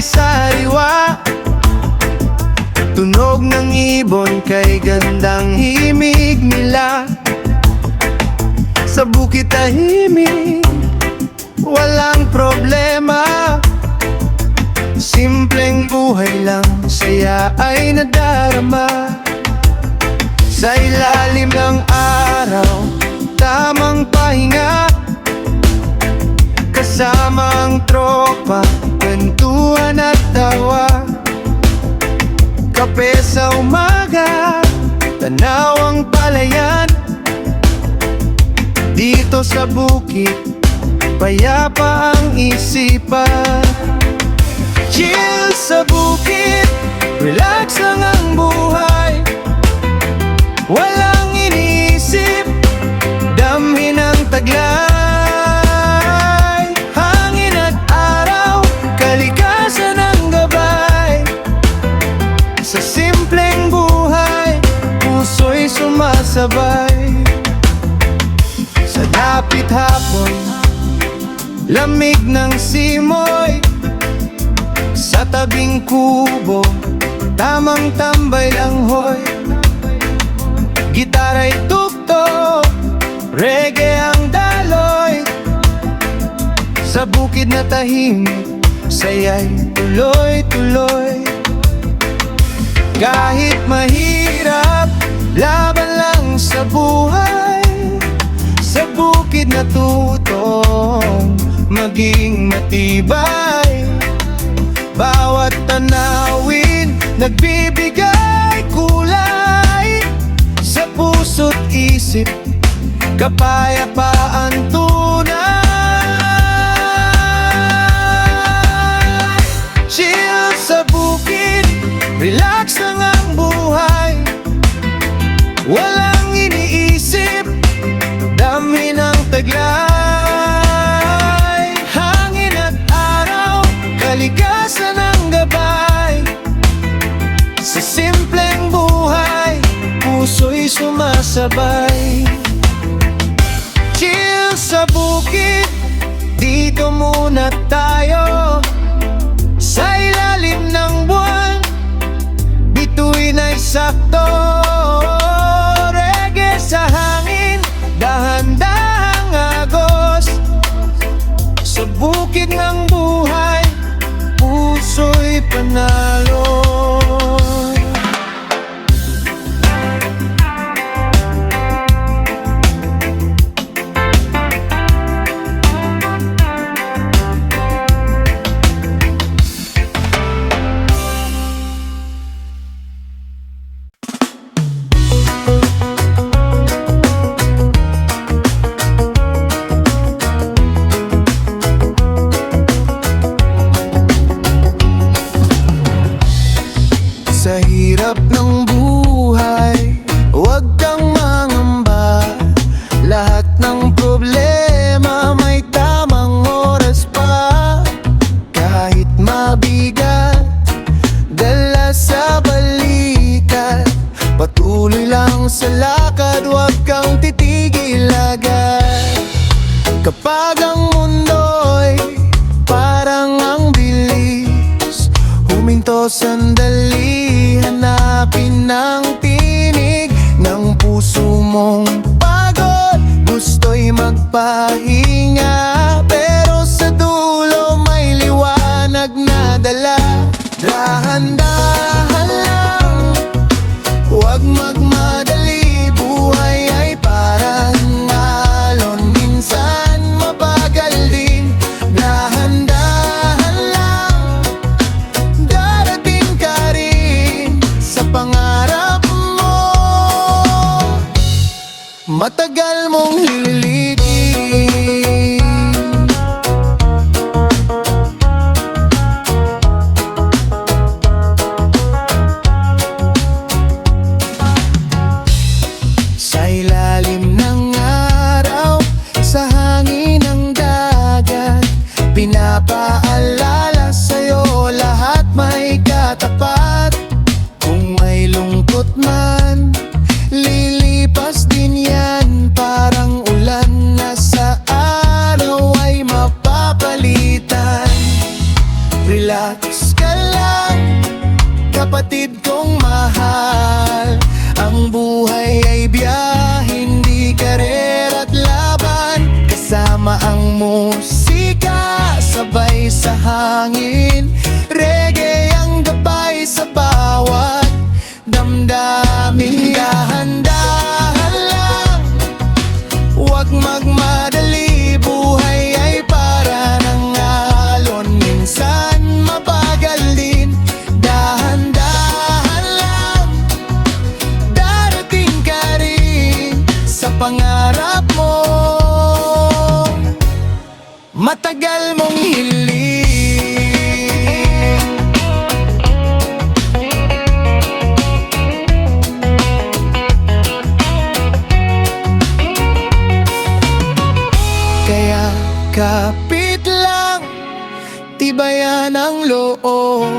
ay sariwa. Tunog ng ibon kay gandang himig nila. Sa bukid tahimik, walang problema. Simpleng buhay lang, saya ay nadarama. Sa ilalim ng araw, tamang pahinga. Kasama ang tropa, kwentuhan at tawa. Kape sa umaga, tanaw ang palayan. Dito sa bukid, payapa ang isipan. Chill sa bukid, relax lang ang buhay. Walang iniisip, damhin ang taglay. Hangin at araw, kalikasan ang gabay. Sa simpleng buhay, puso'y sumasabay. Sa dapit hapon, lamig ng simoy. Sa tabing kubo, tamang tambay lang hoy. Gitara'y tugtog, reggae ang daloy. Sa bukid na tahimik, saya'y tuloy-tuloy. Kahit mahirap, laban lang sa buhay. Sa bukid natutong maging matibay. Bawat tanawin, nagbibigay kulay. Sa puso't isip, kapayapaan tunay. Chill sa bukid, relax lang ang buhay. Walang iniisip, damhin ang taglay. Hangin at araw, kalikasan ang gabay. Sa simpleng buhay, puso'y sumasabay. Chill sa bukid, dito muna tayo. Sa ilalim ng buwan, bituin ay sakto. Reggae sa hangin, dahan-dahang agos. Sa bukid ng buhay, puso'y panalo. Sa hirap ng buhay, huwag kang mangamba. Lahat ng problema may tamang oras pa. Kahit mabigat, dala sa balikat. Patuloy lang sa lakad, huwag kang titigil agad. Kapag ang mundo'y parang ang bilis, huminto sandali. Hanapin ang tinig ng puso mong pagod. Gusto'y magpahinga, pero sa dulo may liwanag na dala. Dahan-dahan lang, huwag magmadali. Buhay ay parang alon, minsan mabagal din. Dahan-dahan lang, darating ka rin sa pangarap mo. Matagal mong lilitin. Sa ilalim ng araw, sa hangin ng dagat, pinapaalala sa'yo lahat may katapat. Kung may lungkot man, lilipas din yan. Parang ulan na sa araw ay mapapalitan. Relax kapatid kong mahal. Ang buhay ay biyahe, hindi karera't laban. Kasama ang musika, sabay sa hangin. Reggae ang gabay sa bawat damdamin. Dahan-dahan lang, huwag magmadali. Buhay ay para ng alon, minsan mabagal din. Dahan-dahan lang, darating ka rin sa pangarap mo. Matagal mong hiling. Kaya kapit lang, tibayan ang loob.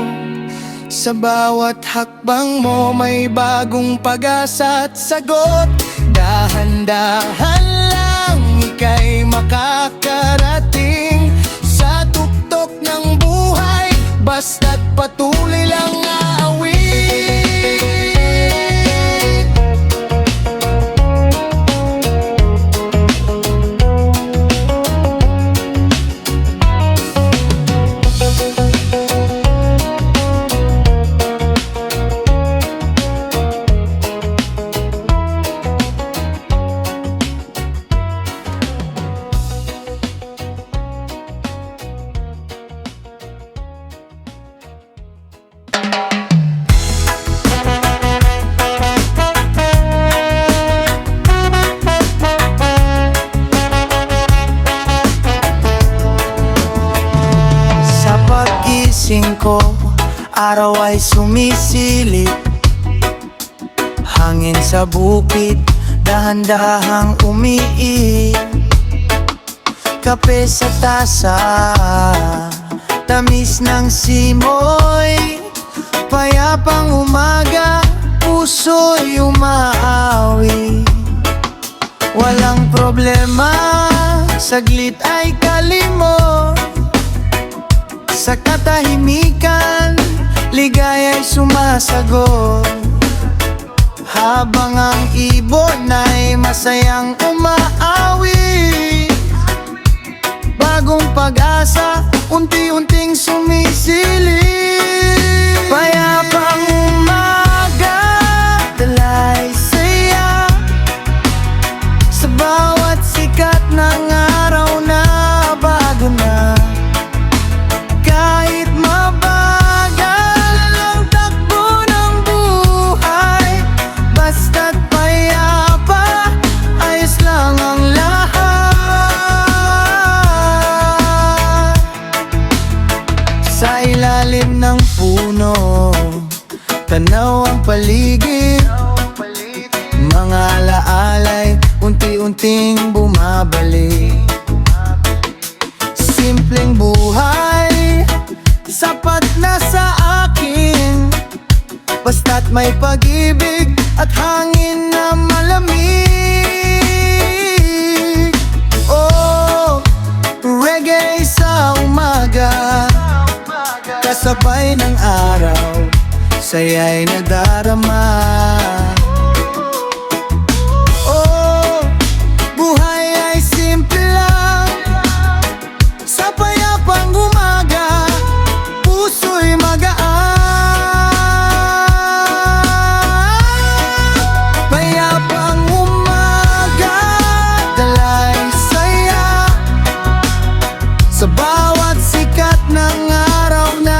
Sa bawat hakbang mo may bagong pag-asa at sagot. Dahan-dahan lang, ika'y makakarating sa tuktok ng buhay, basta't patuloy lang aawit. Gising ko, araw ay sumisilip. Hangin sa bukid, dahan-dahang umiik. Kape sa tasa, tamis ng simoy. Payapang umaga, puso'y umaawi. Walang problema, saglit ay kalimot. Sa katahimikan, ligaya'y sumasagot. Habang ang ibon ay masayang umaawi. Bagong pag-asa, unti-unting sumisilip. Payapang umaga, dala'y saya. Sa bawat sikat ng araw na bago na. Kahit mabagal ang takbo ng buhay, basta't payapa, ayos lang ang lahat. Sa ilalim ng puno, tanaw ang paligid. Mga alaalay, unti-unting bumabalik. Simpleng buhay, sapat na sa akin. Basta't may pag-ibig at hangin na malamig. Oh, reggae sa umaga, kasabay ng araw, saya'y nadarama. Oh, buhay ay simple lang. Sa payapang umaga, puso'y magaan. Payapang umaga, dala'y saya. Sa bawat sikat ng araw na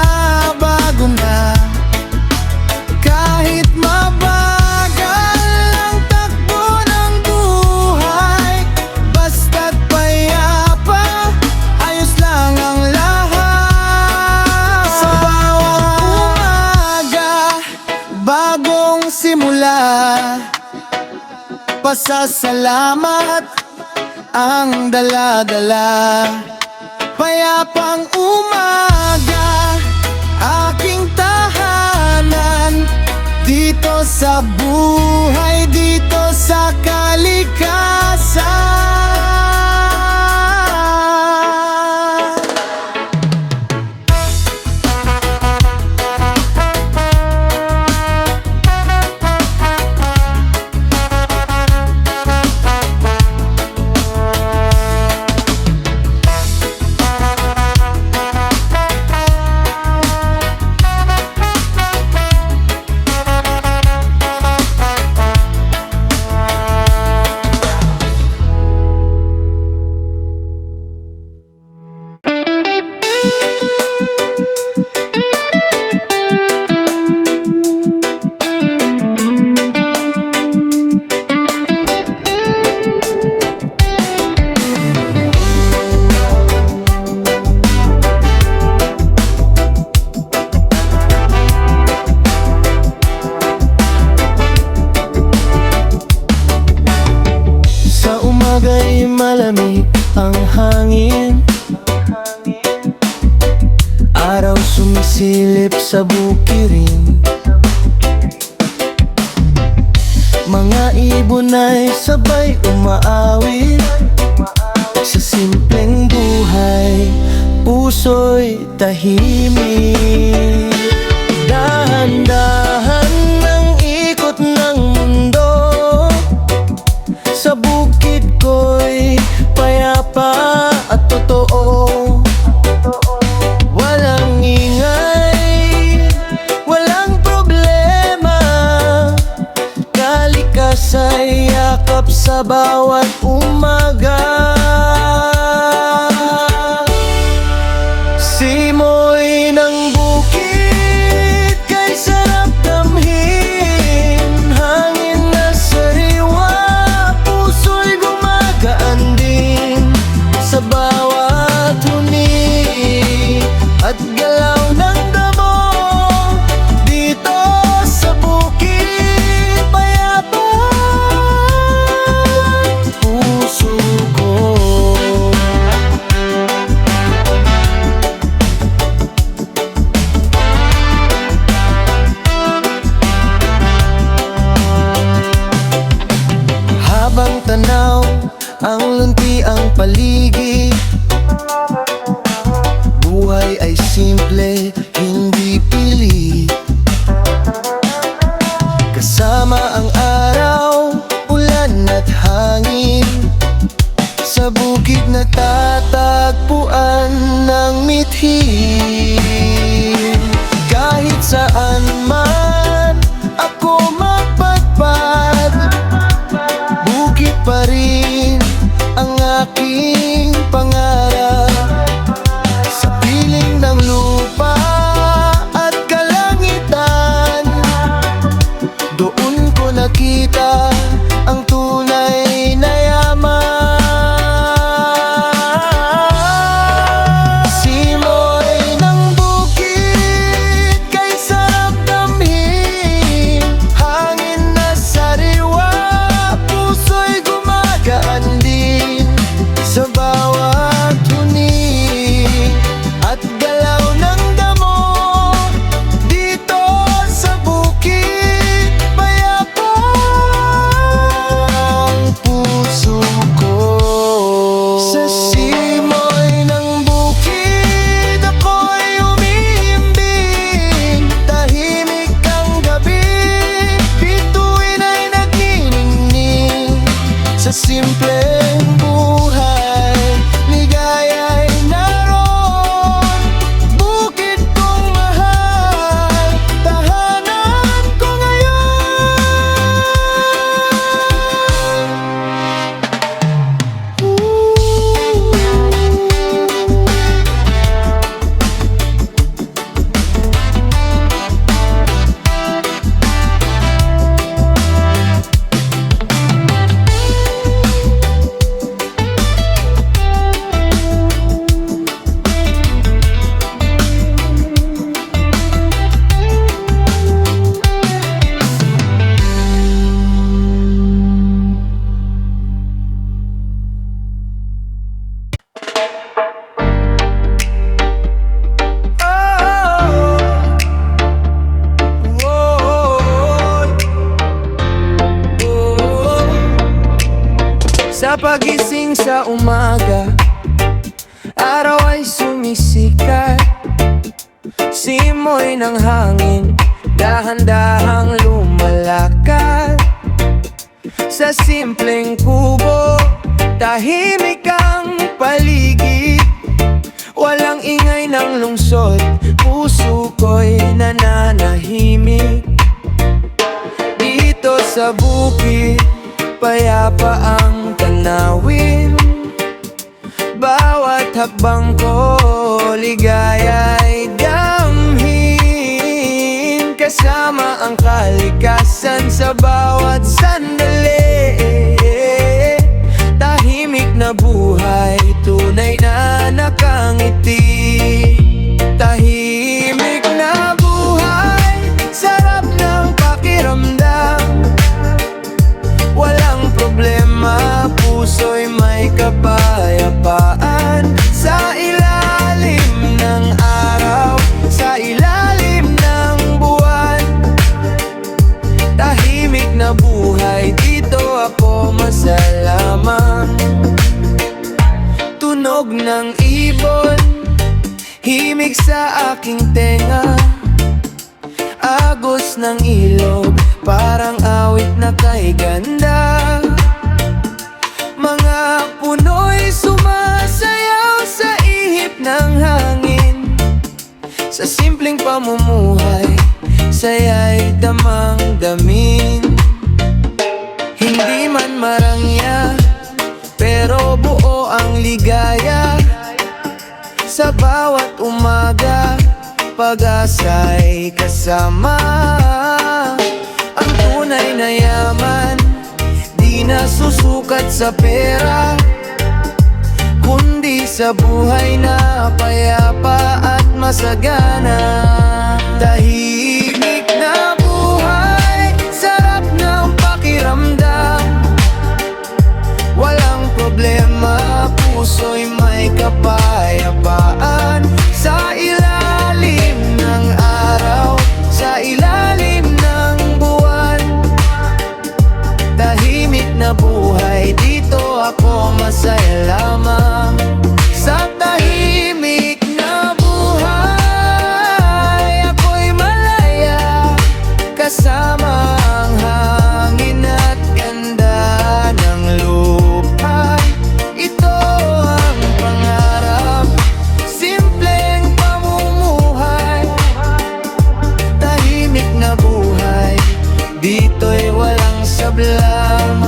bago na. Kahit mabagal ang takbo ng buhay, basta't payapa, ayos lang ang lahat. Sa bawat umaga, bagong simula. Pasasalamat ang dala-dala. Payapang umaga, aking tahanan. Dito sa buhay, dito sa kalikasan. sumisilip sa bukirin. Mga ibon ay sabay umaawit sa simpleng buhay, puso'y tahimik. Dahan-dahan ang ikot ng mundo, sa bukid ko'y payapa at totoo. Walang ingay, walang problema, kalikas ay yakap sa bawat umaga. Simoy ng bukid kay sarap damhin, hangin na sariwa, puso'y gumagaan din sa bawat huni at galaw ng damo. Dito sa bukid, payapa puso ko. Habang tanaw ang lunti ang paligid, buhay ay simple, hindi pilit. Kasama ang araw, ulan at hangin, sa bukid natatagpuan ng mithin. Kahit saan man ako magpadpad, bukid pa rin ang aking pangarap. Sa piling ng lupa at kalangitan, doon ko nakita ang tunay na yaman. Simoy ng bukid kay sarap damhin, hangin na sariwa, puso'y gumagaan din sa bawat huni at galaw ng damo. Dito sa bukid, payapa ang puso ko. Sa simoy ng bukid, ako'y umihimbing, tahimik ang gabi, bituin ay nagniningning. Sa simpleng buhay, ligaya'y naroon, bukid kong mahal, tahanan ko ngayon. Sa pagising sa umaga, araw ay sumisikat, simoy ng hangin, dahan-dahang lumalakad. Sa simpleng kubo, tahimik ang paligid, walang ingay ng lungsod, puso ko'y nananahimik. Dito sa bukid, payapa ang tanawin, bawat hakbang ko ligaya'y damhin. Kasama ang kalikasan sa bawat sandali, tahimik na buhay, tunay na nakangiti. Tahimik na buhay, sarap ng pakiramdam, walang problema, puso'y may kapayapaan. Sa ilalim ng araw, sa sa aking tenga, agos ng ilog, parang awit na kay ganda. Mga puno'y sumasayaw sa ihip ng hangin. Sa simpleng pamumuhay, saya'y damang-damin. Hindi man marangya, pero buo ang ligaya. Sa bawat umaga, pag-asa'y kasama. Ang tunay na yaman, di nasusukat sa pera, kundi sa buhay na payapa at masagana. Tahimik na buhay, sarap ng pakiramdam. Walang problema, puso'y may kapayapaan. Sa ilalim ng araw, sa ilalim ng buwan, tahimik na buhay, dito ako masaya lamang. Sa tahimik na buhay, ako'y malaya, kasama ang hangin at ganda ng lupa. Ito ang pangarap, simpleng pamumuhay. Tahimik na buhay, dito'y walang sablam.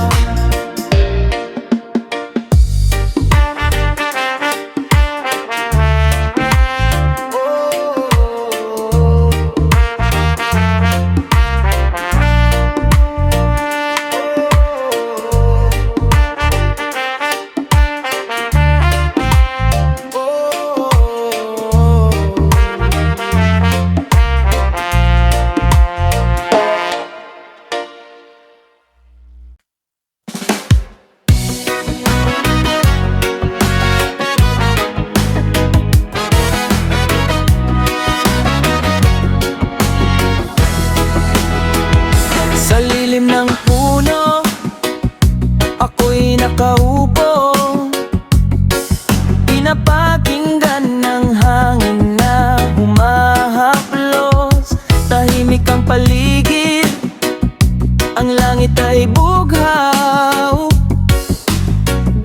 Sa lilim ng puno, ako'y nakaupo, pinapakinggan ng hangin na humahaplos. Tahimik ang paligid, ang langit ay bughaw.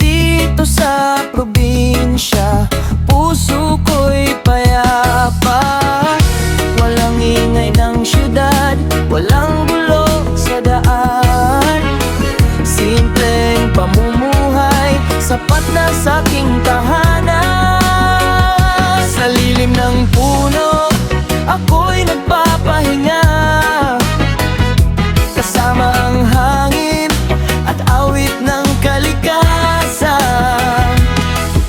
Dito sa probinsya, puso ko'y payapa. Walang ingay ng syudad, walang gulo sa daan. Simpleng pamumuhay, sapat na sa aking tahanan. Sa lilim ng puno, ako'y nagpapahinga, kasama ang hangin at awit ng kalikasan.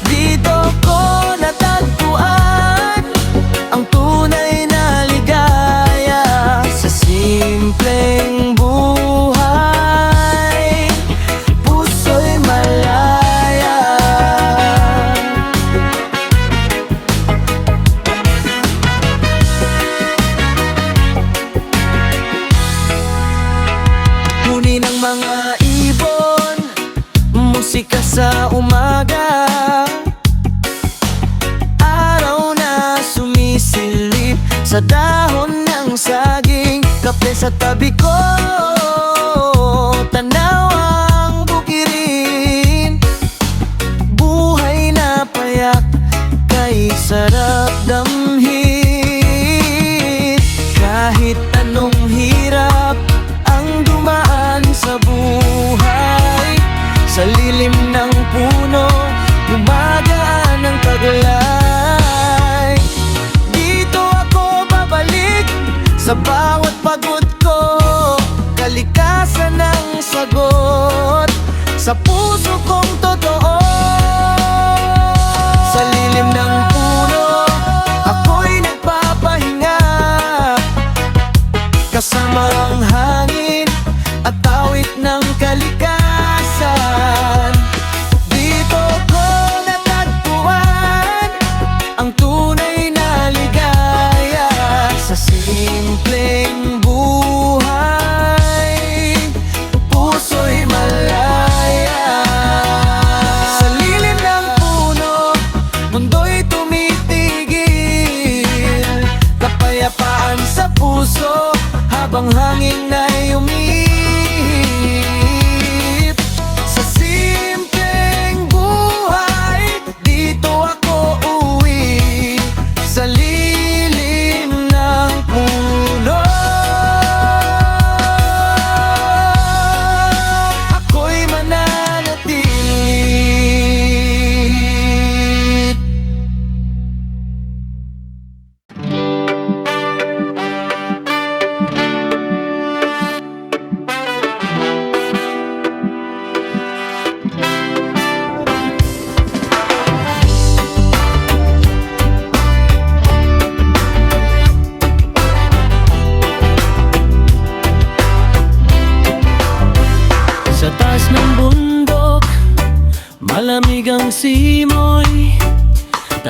Dito ko natagpuan ang tunay na ligaya. Sa simpleng buhay, puso'y malaya. Huni ng mga ibon, musika sa umaga, araw na sumisilip sa dahon ng saging. Kape sa tabi ko, tanaw ang bukirin. Buhay na payak, kay sarap damhin. Kahit anong hirap ang dumaan sa buhay, sa lilim ng puno, gumagaan ang taglay. Dito ako babalik sa bawat pagod ko, kalikasan ng sagot sa puso kong totoo. Sa lilim ng puno, ako'y nagpapahinga, kasama ang hangin at awit ng kalikasan. Dito ko natagpuan ang tunay na ligaya. Sa simpleng buhay, puso'y malaya.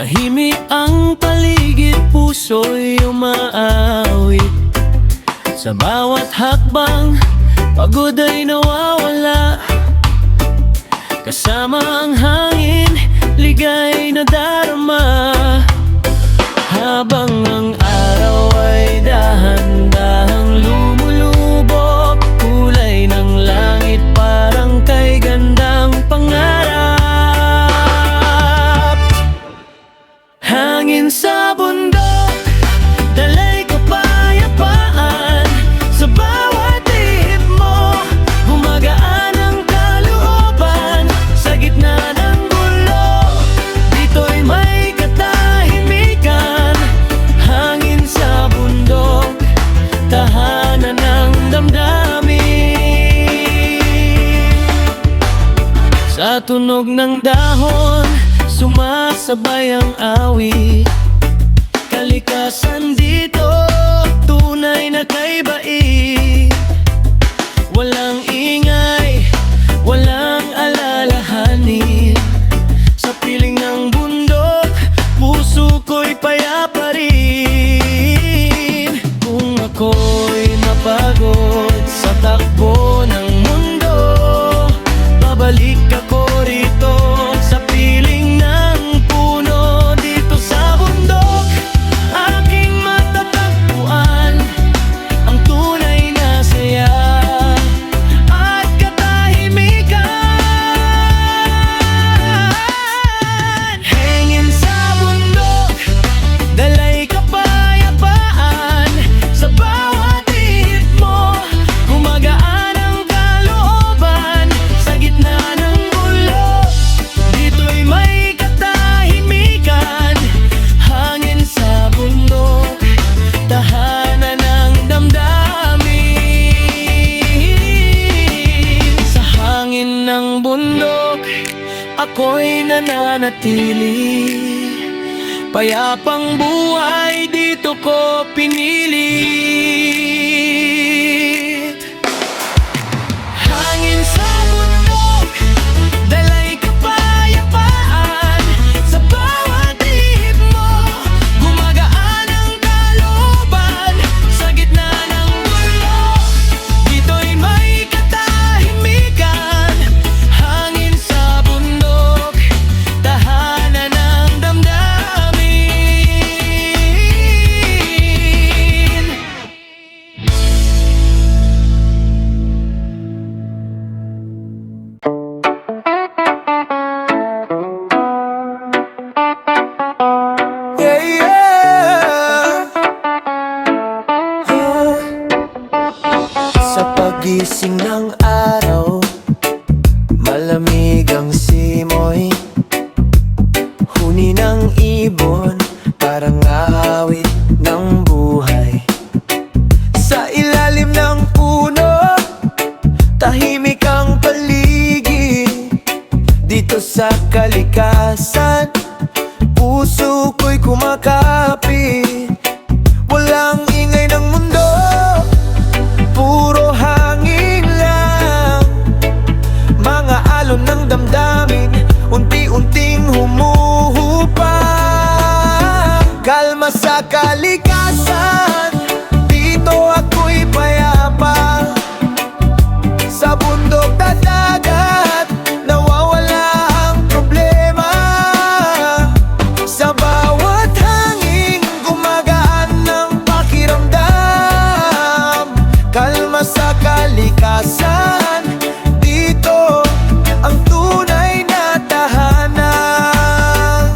Tahimik ang paligid, puso'y umaawit. Sa bawat hakbang, pagod ay nawawala. Kasama ang hangin, ligay na darama. Habang ang araw ay dahan-dahang lumulubog, kulay ng langit parang kay gandang pangarap. Hangin sa bundok, dalay kapayapaan. Sa bawat ihip mo, gumagaan ang kalooban. Sa gitna ng gulo, dito'y may katahimikan. Hangin sa bundok, tahanan ng damdamin. Sa tunog ng dahon, sumasabay ang awit. Kalikasan dito, tunay na kaibait. Walang ingay, walang alalahanin. Sa piling ng bundok, puso ko'y payapa rin. Kung ako'y mapagod sa takbo ng mundo, babalik ako rito sa piling ng puno. Dito sa bundok, aking matatagpuan ang tunay na saya at katahimikan. Hangin sa bundok, dalay kapayapaan. Sa bawat ihip mo, gumagaan ang kalooban. Sa gitna ng gulo, dito'y may katahimikan. Hangin sa bundok, tahanan ng damdamin. Sa hangin ng bundok, ako'y nananatili. Payapang buhay dito ko pinilit. Hangin sa bundok, dalay kapayapaan. Sa bawat ihip mo, gumagaan ang kalooban. Sa gitna ng gulo, dito'y may katahimikan. Hangin sa bundok, tahanan ng damdamin. Yeah, yeah. Sa pagising ng araw, malamig ang simoy. Huni ng ibon, parang awit ng buhay. Sa ilalim ng puno, tahimik ang paligid. Dito sa kalikasan, puso ko'y kumakapit. Walang ingay ng mundo, puro hangin lang. Mga alon ng damdamin, unti-unting humuhupa. Kalma sa kalikasan, dito ako'y payapa. Sa bundok at dagat, nawawala ang problema. Sa bawat hangin, gumagaan ng pakiramdam. Kalma sa kalikasan, dito ang tunay na tahanan.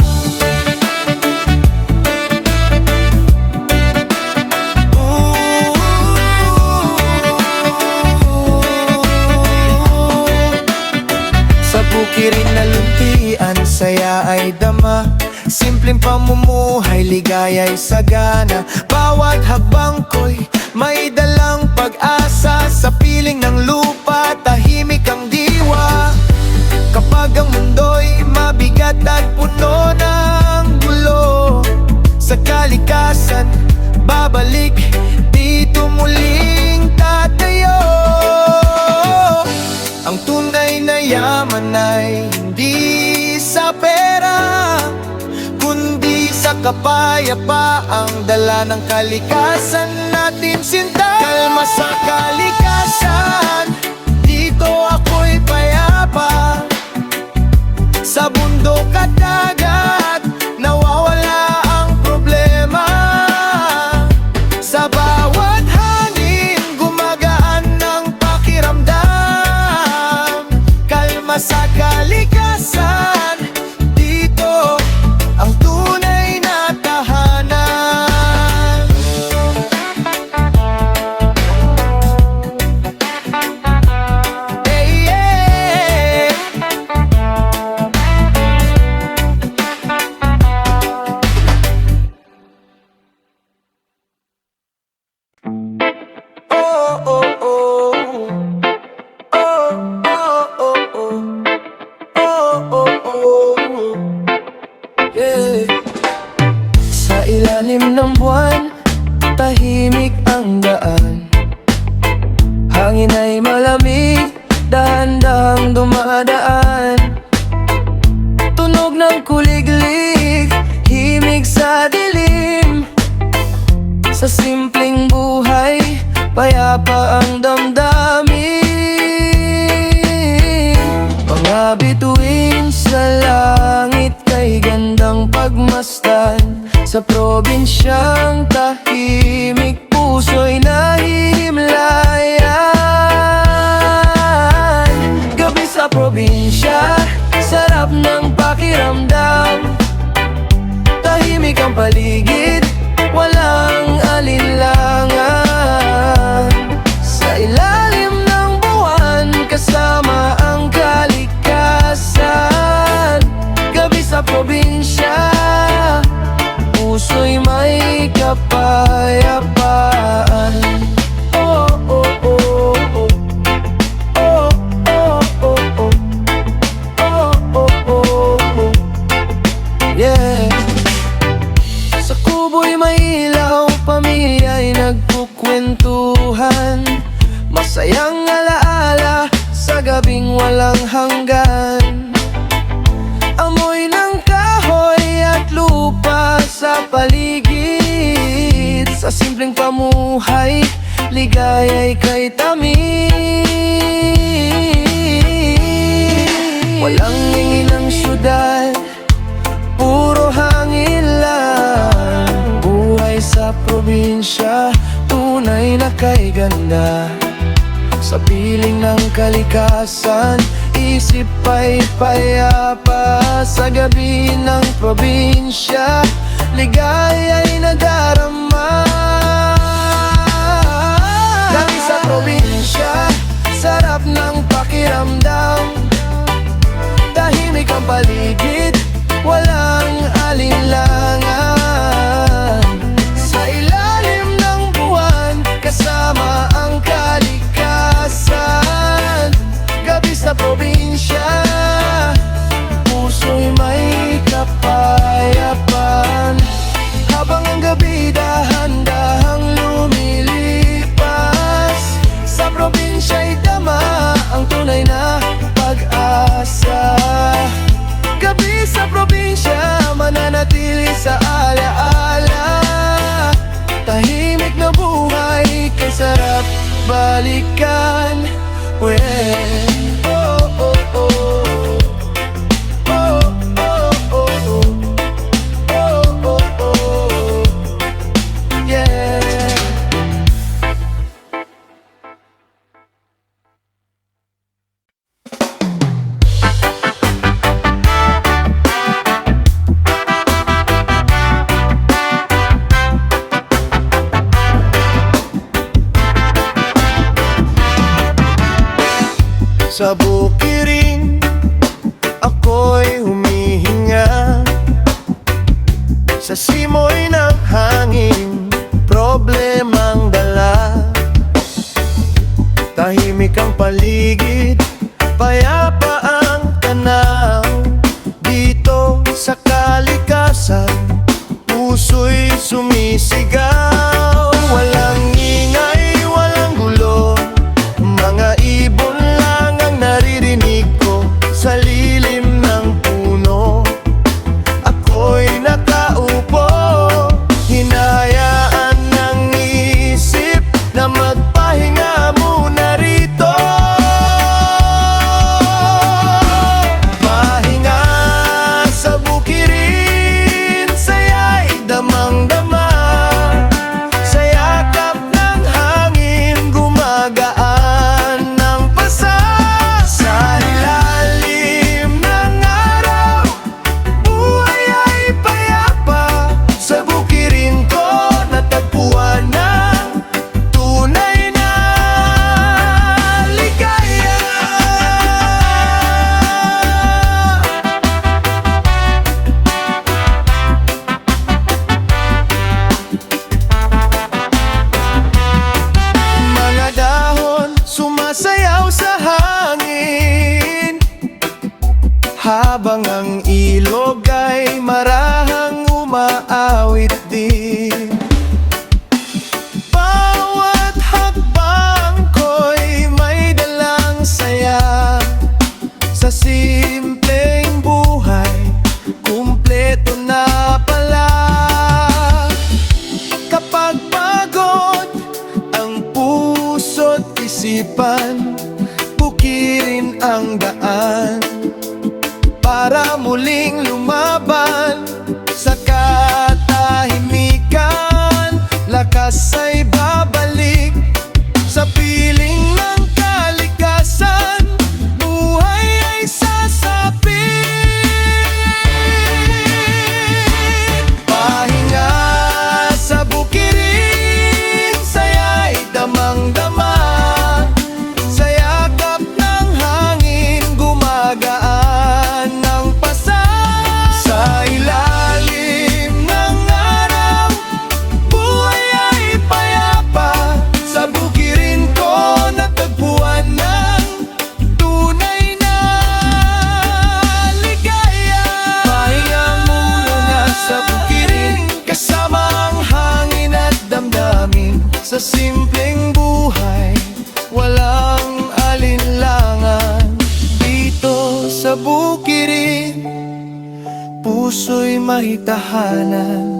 Sa bukirin na luntian, saya ay dama. Simpleng pamumuhay, ligaya'y sagana. Bawat hakbang ko'y may dalang pag-asa. Sa piling ng lupa, tahimik ang diwa. Kapag ang mundo'y mabigat at puno ng gulo, sa kalikasan, babalik dito muling tatayo. Ang tunay na yaman ay hindi sa pera, kundi kapayapa ang dala ng kalikasan natin sinta. Kalma sa kalikasan, dito ako'y payapa. Sa bundok at dagat, nawawala ang problema. Sa bawat hangin, gumagaan ng pakiramdam. Kalma sa kalikasan, dito ang tunay na tahanan. Hey, yeah. Oh, oh, oh. Oh, oh, oh, oh. Oh, oh, oh. Yeah. Sa ilalim ng buwan, tahimik ang daan. Hangin ay malamig, dahan-dahang dumadaan. Tunog ng kuliglig, himig sa dilim. Sa simpleng buhay, payapa ang damdamin. Mga bituin sa langit kay gandang pagmasdan. Sa probinsyang tahimik, puso'y nahihimlayan. Gabi sa probinsya, sarap ng pakiramdam. Tahimik ang paligid, walang alinlangan. Sa ilalim ng buwan, kasama ang kalikasan. Gabi sa probinsya, puso'y may kapayapaan. Oh, oh, oh, oh. Oh, oh, oh, oh. Oh, oh, oh, oh. Yeah. Sa kubo'y may ilaw, pamilya'y nagkukwentuhan. Masayang alaala sa gabing walang hanggan. Amoy ng kahoy at lupa sa paligid. Sa simpleng pamuhay, ligaya'y kay tamis. Walang ingin ng syudad, puro hangin lang. Buhay sa probinsya, tunay na kay ganda. Sa piling ng kalikasan, isip ay payapa. Sa gabi ng probinsya, ligaya'y nadarama. Gabi sa probinsya, sarap ng pakiramdam. Tahimik ang paligid, walang alinlangan. Sa ilalim ng buwan, kasama ang kalikasan. Gabi sa probinsya, puso'y may kapayapaan. Habang ang gabi dahan-dahang lumilipas, sa probinsya'y dama ang tunay na pag-asa. Gabi sa probinsya, mananatili sa alaala. Tahimik na buhay, kay sarap balikan. Oh, oh, oh, oh. Oh, oh, oh, oh. Oh, oh, oh. Yeah. Sa bukirin, ako'y humihinga. Sa simoy ng hangin, problemang dala. Tahimik ang paligid, payapa ang tanaw. Dito sa kalikasan, puso'y sumisigaw. Walang ingay, walang gulo, mga ibon lang ang naririnig ko. Sa lilim ng puno, ako'y nakaupo. isipan, bukirin ang daan para muling lumaban sa katahimikan. Lakas ay babalik sa piling ng kalikasan, buhay ay sasapit. Pahinga sa bukirin, saya'y damang-dama, sa yakap ng hangin gumagaan ng pasa. Sa ilalim ng araw, buhay ay payapa, sa bukirin ko natagpuan ng tunay na ligaya. Pahinga muna sa bukirin, kasama ang hangin at damdamin. Sa simpleng buhay, walang alinlangan. Dito sa bukirin, puso'y may tahanan.